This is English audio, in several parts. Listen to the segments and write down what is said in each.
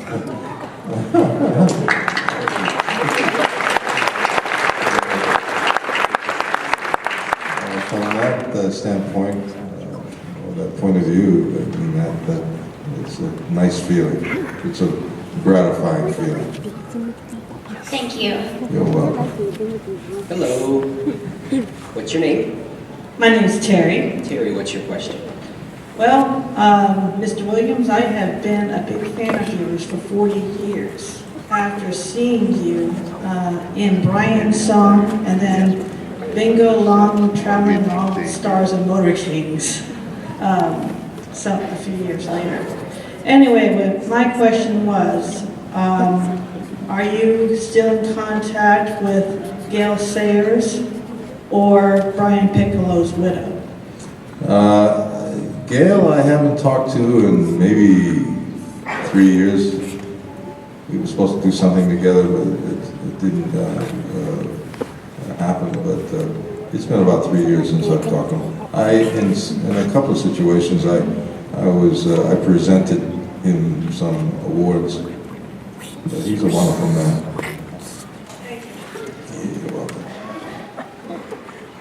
From that standpoint, or that point of view, I mean, that it's a nice feeling. It's a gratifying feeling. Thank you. You're welcome. Hello. What's your name? My name is Terry. Terry, what's your question? Well, Mr. Williams, I have been a big fan of yours for 40 years. After seeing you in Brian's song and then Bingo Long Traveling All Stars and Motorcades a few years later. Anyway, my question was, are you still in contact with Gail Sayers or Brian Piccolo's widow? Gail, I haven't talked to in maybe 3 years. We were supposed to do something together, but it didn't happen. But it's been about 3 years since I've talked to him. In a couple of situations, I presented him some awards. But he's a wonderful man. You're welcome.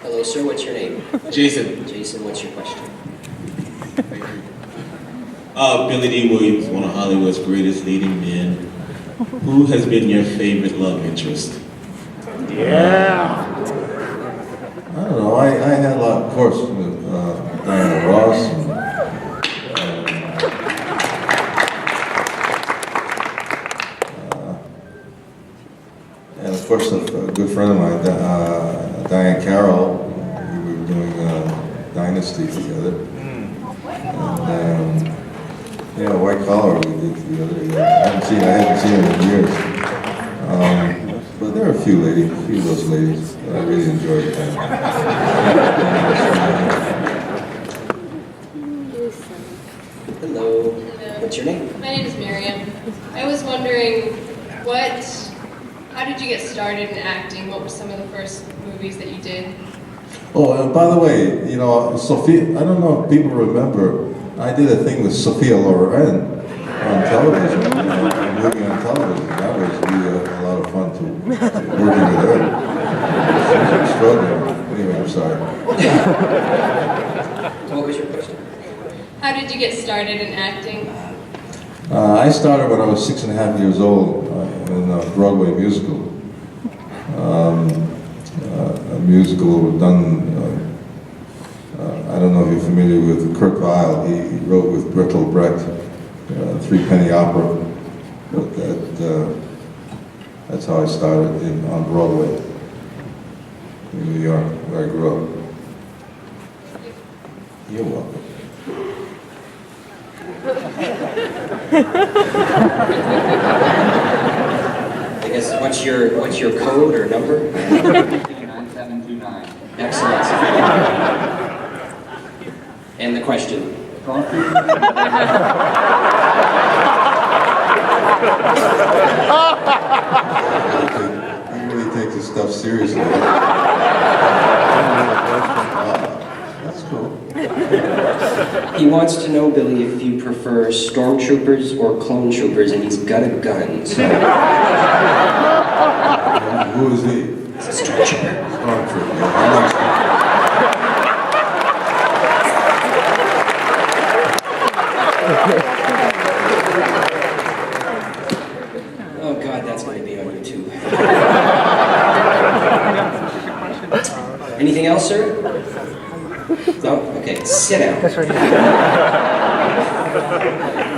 Hello, sir, what's your name? Jason. Jason, what's your question? Billy Dee Williams, one of Hollywood's greatest leading men. Who has been your favorite love interest? I don't know. I had a lot, of course, Diana Ross. And of course, a good friend of mine, Diane Carroll. We were doing Dynasty together. And yeah, White Collar we did together. I haven't seen her in years. But there are a few of those ladies that I really enjoyed. Hello. What's your name? My name is Miriam. I was wondering, how did you get started in acting? What were some of the first movies that you did? Oh, and by the way, you know, Sophia, I don't know if people remember, I did a thing with Sophia Loren on television, a movie on television. That was really a lot of fun to working with her. She was extraordinary. Anyway, I'm sorry. What was your question? How did you get started in acting? I started when I was 6.5 years old in a Broadway musical. A musical done, I don't know if you're familiar with Kurt Weill. He wrote with Bertolt Brecht, Three-Penny Opera. But that's how I started on Broadway in New York, where I grew up. You're welcome. I guess what's your code or number? 9729. Excellent. And the question. He really takes his stuff seriously. That's cool. He wants to know, Billy, if you prefer stormtroopers or clone troopers, and he's got a gun. So. Who is he? It's a stormtrooper. Stormtrooper. I like Oh God, that's going to be on YouTube. Anything else, sir? No? Okay, sit down.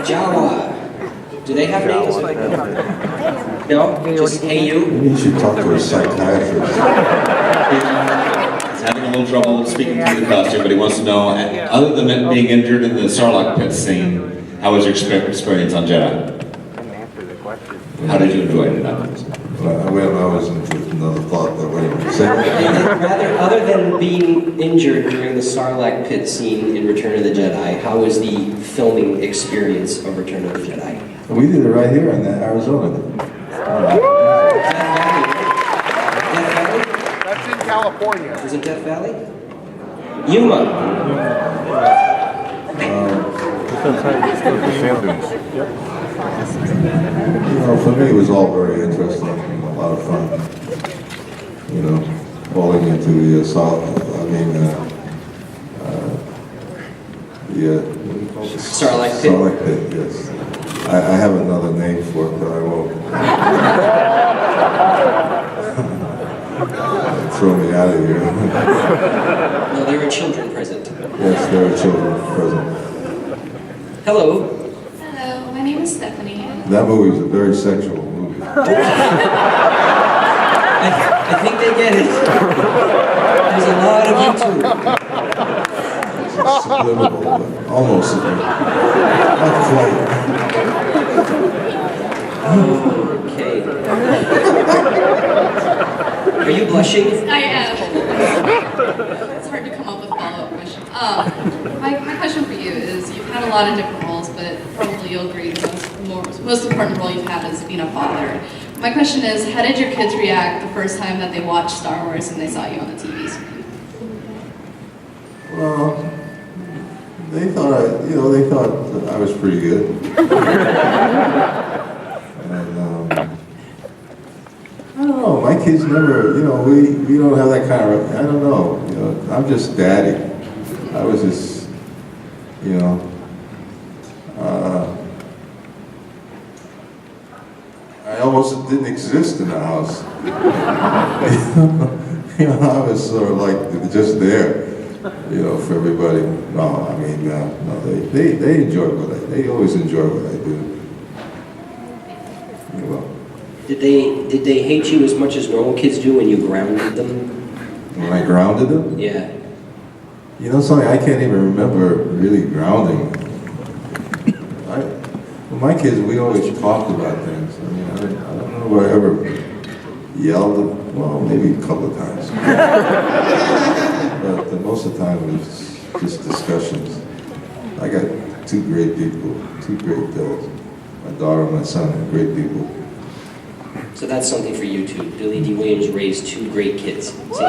Jawa. Do they have names? No? Just hey you? Maybe you should talk to a psychiatrist. He's having a little trouble speaking through the costume, but he wants to know, other than being injured in the Sarlacc pit scene, how was your experience on Jedi? How did you enjoy it? I was into another thought that way. Rather, other than being injured during the Sarlacc pit scene in Return of the Jedi, how was the filming experience of Return of the Jedi? We did it right here in Arizona. Death Valley? That's in California. Was it Death Valley? Yuma. You know, for me, it was all very interesting, a lot of fun. You know, falling into the Starlight Pit. Starlight Pit, yes. I have another name for it, but I won't. Throw me out of here. No, there were children present. Yes, there are children present. Hello. Hello, my name is Stephanie. That movie is a very sexual movie. I think they get it. There's a lot of YouTube. Subliminal, but almost subliminal. Not quite. Okay. Are you blushing? I am. It's hard to come up with a follow-up question. My question for you is, you've had a lot of different roles, but probably you'll agree the most important role you've had is being a father. My question is, how did your kids react the first time that they watched Star Wars and they saw you on the TV screen? Well, they thought that I was pretty good. And I don't know, my kids never, we don't have that kind of, I don't know, I'm just daddy. I was just, I almost didn't exist in the house. I was sort of like just there, for everybody. No, I mean, no, they enjoy they always enjoy what I do. Did they hate you as much as normal kids do when you grounded them? When I grounded them? Yeah. Something I can't even remember really grounding. With my kids, we always talked about things. I mean, I don't know if I ever yelled at, well, maybe a couple of times. But most of the time it was just discussions. I got two great people, my daughter and my son are great people. So that's something for you too. Billy Dee Williams raised two great kids. See?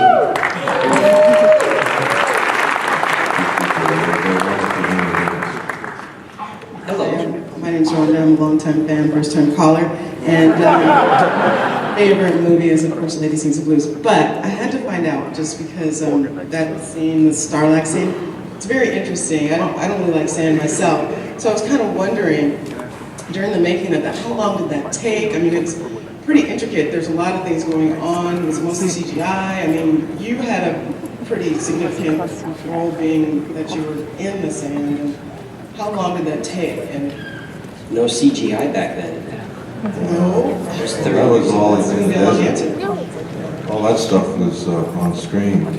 Hello. My name's Rhonda. I'm a longtime fan, first-time caller. And favorite movie is, of course, Lady Sings the Blues. But I had to find out, just because that scene, the Starlight scene, it's very interesting. I don't really like sand myself. So I was kind of wondering, during the making of that, how long did that take? I mean, it's pretty intricate. There's a lot of things going on. It was mostly CGI. I mean, you had a pretty significant role being that you were in the sand. And how long did that take? And no CGI back then. no. That was all in the desert. All that stuff was on screen. I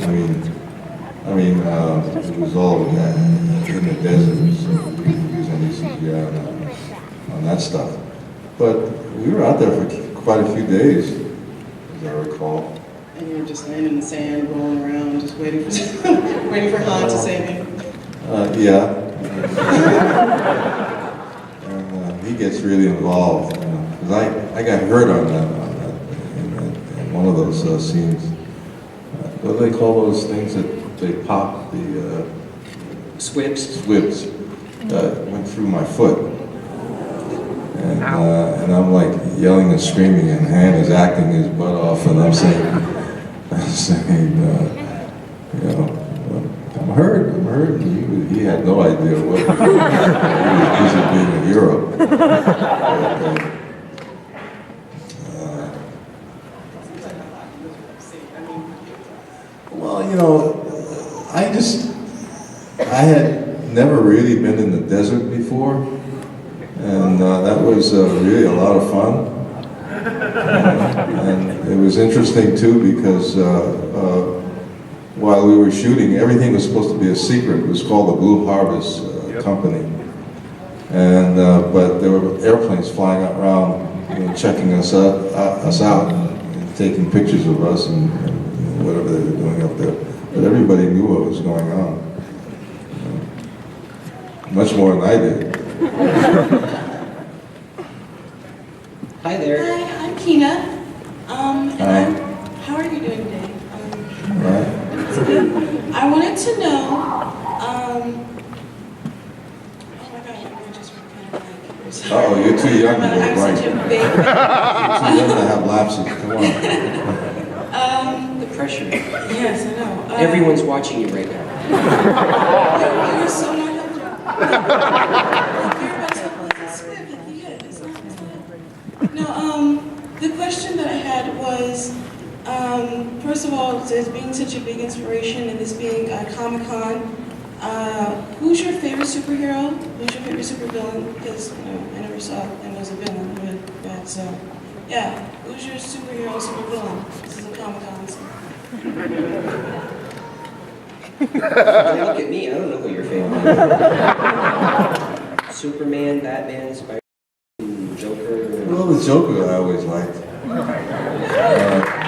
mean, it was all in the desert, so we didn't use any CGI on that stuff. But we were out there for quite a few days, as I recall. And you were just laying in the sand, rolling around, just waiting for waiting for Han to save you. Yeah. And he gets really involved, because I got hurt on that in one of those scenes. What do they call those things that they pop the Squibs. Squibs went through my foot. And I'm like yelling and screaming, and Han is acting his butt off, and I'm saying, I'm hurt. And he had no idea what he was busy being a hero. Well, I had never really been in the desert before, and that was really a lot of fun. And it was interesting too, because while we were shooting, everything was supposed to be a secret. It was called the Blue Harvest Company, and but there were airplanes flying around, checking us out, and taking pictures of us and whatever they were doing up there. But everybody knew what was going on, much more than I did. Hi there. Hi, I'm Kina. Hi. How are you doing today? Right. I wanted to know, oh my God, Uh-oh, you're too young to But go I'm blind. such a You're big too young to have lapses, come on. The pressure. Yes, I know. Everyone's watching you right now. You're so not helpful. You're about to No, the question that I had was, first of all, as being such a big inspiration and this being Comicon, who's your favorite superhero? Who's your favorite supervillain? Because I never saw him as a villain, but so yeah, who's your superhero, supervillain? This is a Comicon. So. Look at me, I don't know who your favorite is. Superman, Batman, Spider-Man, Joker. Well, the Joker I always liked.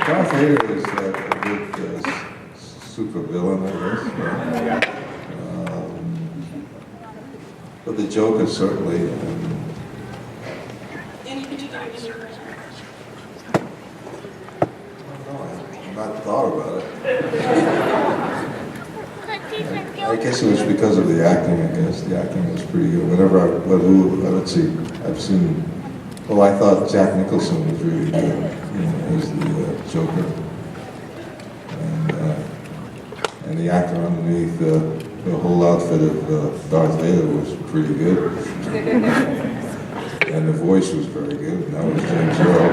Darth Vader is a good super villain, I guess. But the Joker certainly. Any particular reason? I've not thought about it. I guess it was because of the acting, I guess. The acting was pretty good. Whenever let's see, I've seen, well, I thought Jack Nicholson was really good, as the Joker. And the actor underneath the whole outfit of Darth Vader was pretty good. And the voice was very good, and that was James Earl.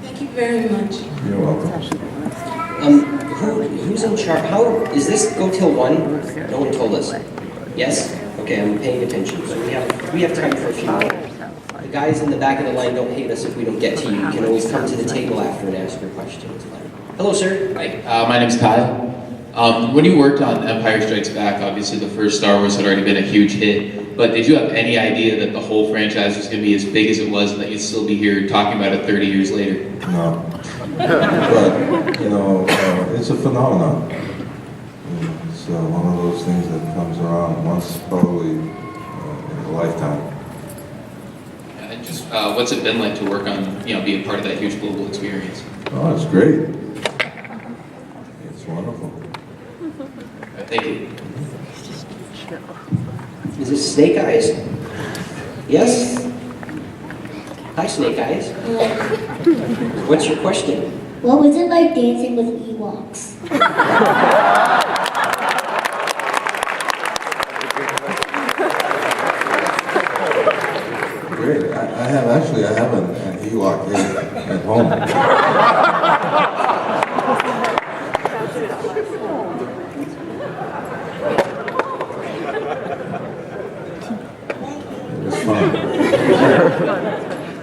Thank you very much. You're welcome. Who's in charge? How is this go till 1? No one told us. Yes? Okay, I'm paying attention. So we have time for a few more. The guys in the back of the line don't hate us if we don't get to you. You can always come to the table after and ask your questions. Hello, sir. Hi, my name's Kyle. When you worked on Empire Strikes Back, obviously the first Star Wars had already been a huge hit, but did you have any idea that the whole franchise was going to be as big as it was and that you'd still be here talking about it 30 years later? No. But, it's a phenomenon. It's one of those things that comes around once, probably in a lifetime. And just what's it been like to work on, being part of that huge global experience? Oh, it's great. It's wonderful. Thank you. Is this Snake Eyes? Yes? Hi, Snake Eyes. What's your question? What was it like dancing with Ewoks? Great. I have an Ewok at home. It was fun.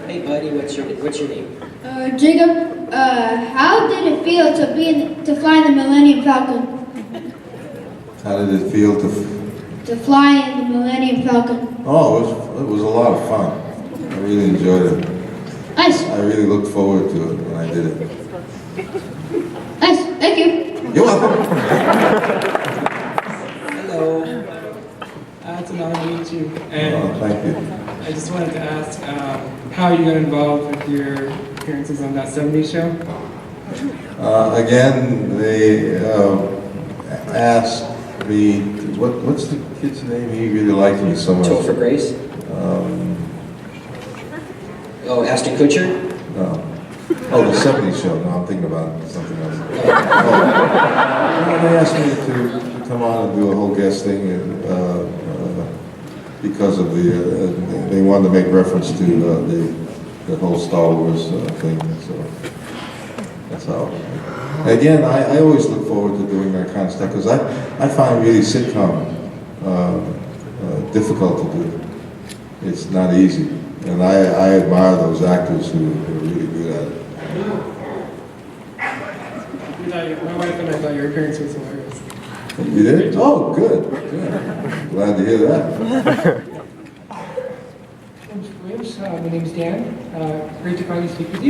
Hey, buddy, what's your name? Jacob, how did it feel to fly in the Millennium Falcon? How did it feel to fly in the Millennium Falcon? Oh, it was a lot of fun. I really enjoyed it. Nice. I really looked forward to it when I did it. Nice. Thank you. You're welcome. Hello. It's an honor to meet you. And thank you. I just wanted to ask, how you got involved with your appearances on that 70s show? Again, they asked me, what's the kid's name? He really liked me so much. Topher Grace? Ashton Kutcher? No. Oh, the 70s show. No, I'm thinking about something else. They asked me to come on and do a whole guest thing because of they wanted to make reference to the whole Star Wars thing. So that's how. Again, I always look forward to doing that kind of stuff because I find really sitcom difficult to do. It's not easy. And I admire those actors who are really good at it. My wife and I thought your appearance was hilarious. You did? Oh, good. Glad to hear that. My name's Dan. Great to finally speak with you.